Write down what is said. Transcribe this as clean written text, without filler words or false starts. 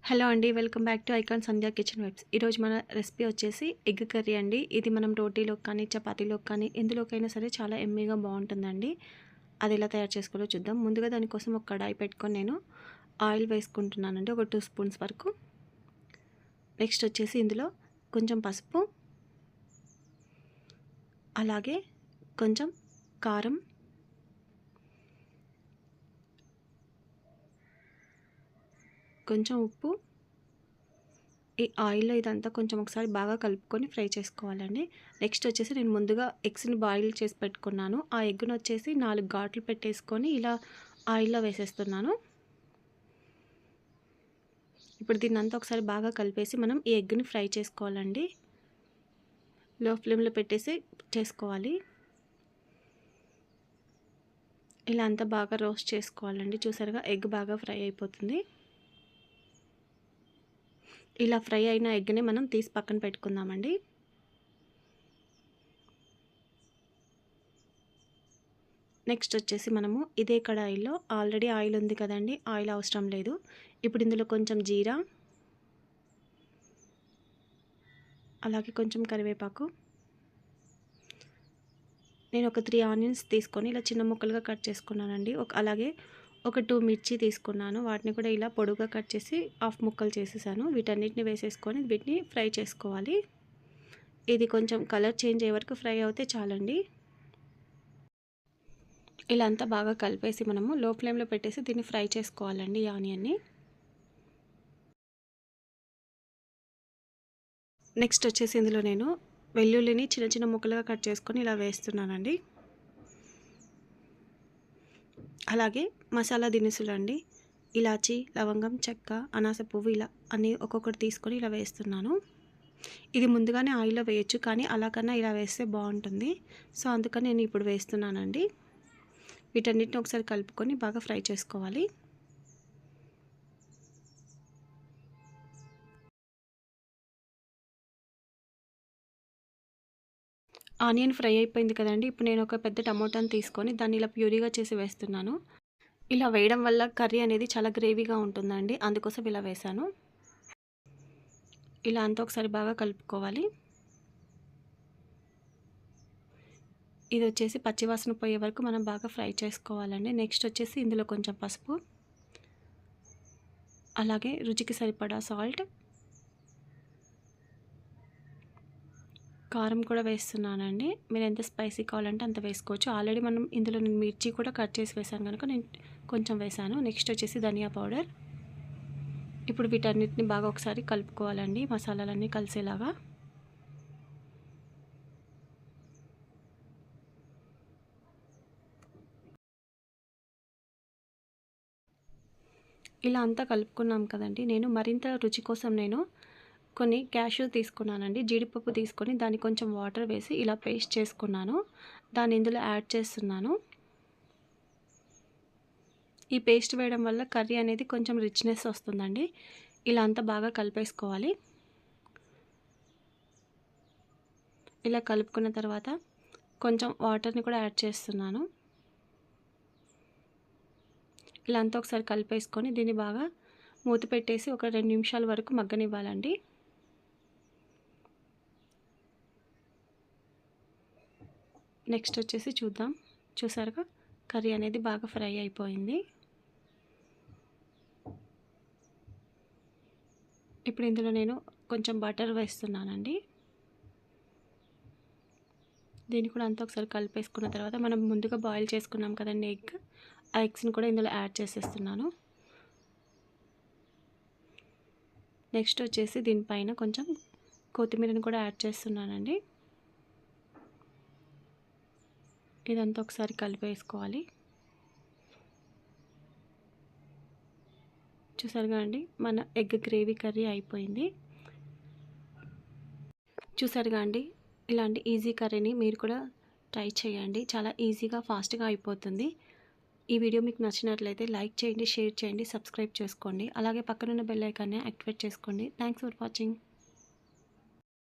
Hello అండి, welcome back to icon Sandhya kitchen webs. ఈరోజు మన రెసిపీ వచ్చేసి ఎగ్ కర్రీ అండి. ఇది మనం రోటీలోకి కానీ చపాతీలోకి కానీ ఎందులోకైనా సరే చాలా ఎమ్మీగా బాగుంటుందండి. అది ఎలా తయారు చేసుకోవాలో చూద్దాం. ముందుగా దానికోసం ఒక కడాయి పెట్టుకొని నేను ఆయిల్ వేసుకుంటున్నానండి, ఒక 2 స్పూన్స్ వరకు. నెక్స్ట్ వచ్చేసి ఇందులో కొంచెం పసుపు, అలాగే కొంచెం కారం, కొంచెం ఉప్పు, ఈ ఆయిల్లో ఇదంతా కొంచెం ఒకసారి బాగా కలుపుకొని ఫ్రై చేసుకోవాలండి. నెక్స్ట్ వచ్చేసి నేను ముందుగా ఎగ్స్ని బాయిల్ చేసి పెట్టుకున్నాను. ఆ ఎగ్ను వచ్చేసి 4 ఘాట్లు పెట్టేసుకొని ఇలా ఆయిల్లో వేసేస్తున్నాను. ఇప్పుడు దీన్నంతా ఒకసారి బాగా కలిపేసి మనం ఈ ఎగ్ని ఫ్రై చేసుకోవాలండి. లో ఫ్లేమ్లో పెట్టేసి చేసుకోవాలి. ఇలా అంతా బాగా రోస్ట్ చేసుకోవాలండి. చూసారుగా ఎగ్ బాగా ఫ్రై అయిపోతుంది. ఇలా ఫ్రై అయిన ఎగ్ని మనం తీసి పక్కన పెట్టుకుందామండి. నెక్స్ట్ వచ్చేసి మనము ఇదే కడాయిలో ఆల్రెడీ ఆయిల్ ఉంది కదండి, ఆయిల్ అవసరం లేదు. ఇప్పుడు ఇందులో కొంచెం జీరా, అలాగే కొంచెం కరివేపాకు, నేను ఒక 3 ఆనియన్స్ తీసుకొని ఇలా చిన్న ముక్కలుగా కట్ చేసుకున్నానండి. అలాగే ఒక 2 మిర్చి తీసుకున్నాను. వాటిని కూడా ఇలా పొడుగా కట్ చేసి హాఫ్ ముక్కలు చేసేసాను. వీటన్నిటిని వేసేసుకొని వీటిని ఫ్రై చేసుకోవాలి. ఇది కొంచెం కలర్ చేంజ్ అయ్యే వరకు ఫ్రై అవుతే చాలండి. ఇలా అంతా బాగా కలిపేసి మనము లో ఫ్లేమ్లో పెట్టేసి దీన్ని ఫ్రై చేసుకోవాలండి ఈ ఆనియన్ని. నెక్స్ట్ వచ్చేసి ఇందులో నేను వెల్లుల్లిని చిన్న చిన్న ముక్కలుగా కట్ చేసుకొని ఇలా వేస్తున్నానండి. అలాగే మసాలా దినుసులు అండి, ఇలాచి, లవంగం, చెక్క, అనాస పువ్వు, ఇలా అన్నీ ఒక్కొక్కటి తీసుకొని ఇలా వేస్తున్నాను. ఇది ముందుగానే ఆయిల్లో వేయచ్చు, కానీ అలా కన్నా ఇలా వేస్తే బాగుంటుంది. సో అందుకని నేను ఇప్పుడు వేస్తున్నానండి. వీటన్నిటిని ఒకసారి కలుపుకొని బాగా ఫ్రై చేసుకోవాలి. ఆనియన్ ఫ్రై అయిపోయింది కదండి. ఇప్పుడు నేను ఒక పెద్ద టమోటాని తీసుకొని దాన్ని ఇలా ప్యూరీగా చేసి వేస్తున్నాను. ఇలా వేయడం వల్ల కర్రీ అనేది చాలా గ్రేవీగా ఉంటుందండి, అందుకోసం ఇలా వేసాను. ఇలా అంతా ఒకసారి బాగా కలుపుకోవాలి. ఇది వచ్చేసి పచ్చివాసన పోయే వరకు మనం బాగా ఫ్రై చేసుకోవాలండి. నెక్స్ట్ వచ్చేసి ఇందులో కొంచెం పసుపు, అలాగే రుచికి సరిపడా సాల్ట్, కారం కూడా వేస్తున్నానండి. మీరు ఎంత స్పైసీ కావాలంటే అంత వేసుకోవచ్చు. ఆల్రెడీ మనం ఇందులో నేను మిర్చి కూడా కట్ చేసి వేసాను కనుక నేను కొంచెం వేసాను. నెక్స్ట్ వచ్చేసి ధనియా పౌడర్. ఇప్పుడు వీటన్నిటిని బాగా ఒకసారి కలుపుకోవాలండి, మసాలాలన్నీ కలిసేలాగా. ఇలా అంతా కలుపుకున్నాం కదండి. నేను మరింత రుచి కోసం నేను కొన్ని క్యాష్యూ తీసుకున్నానండి, జీడిపప్పు తీసుకొని దాన్ని కొంచెం వాటర్ వేసి ఇలా పేస్ట్ చేసుకున్నాను. దాన్ని ఇందులో యాడ్ చేస్తున్నాను. ఈ పేస్ట్ వేయడం వల్ల కర్రీ అనేది కొంచెం రిచ్నెస్ వస్తుందండి. ఇలా అంతా బాగా కలిపేసుకోవాలి. ఇలా కలుపుకున్న తర్వాత కొంచెం వాటర్ని కూడా యాడ్ చేస్తున్నాను. ఇలా అంతా ఒకసారి కలిపేసుకొని దీన్ని బాగా మూత పెట్టేసి ఒక 2 నిమిషాల వరకు మగ్గనివ్వాలండి. నెక్స్ట్ వచ్చేసి చూద్దాం. చూసారుగా కర్రీ అనేది బాగా ఫ్రై అయిపోయింది. ఇప్పుడు ఇందులో నేను కొంచెం బటర్ వేస్తున్నానండి. దీన్ని కూడా అంతా ఒకసారి కలిపేసుకున్న తర్వాత మనం ముందుగా బాయిల్ చేసుకున్నాం కదండి ఎగ్, ఆ ఎగ్స్ని కూడా ఇందులో యాడ్ చేసేస్తున్నాను. నెక్స్ట్ వచ్చేసి దీనిపైన కొంచెం కొత్తిమీరని కూడా యాడ్ చేస్తున్నానండి. ఇదంతా ఒకసారి కలిపేసుకోవాలి. చూసారుగా అండి, మన ఎగ్ గ్రేవీ కర్రీ అయిపోయింది. చూసారుగా అండి, ఇలాంటి ఈజీ కర్రీని మీరు కూడా ట్రై చేయండి. చాలా ఈజీగా ఫాస్ట్గా అయిపోతుంది. ఈ వీడియో మీకు నచ్చినట్లయితే లైక్ చేయండి, షేర్ చేయండి, సబ్స్క్రైబ్ చేసుకోండి. అలాగే పక్కనున్న బెల్ ఐకాన్ని యాక్టివేట్ చేసుకోండి. Thanks for watching.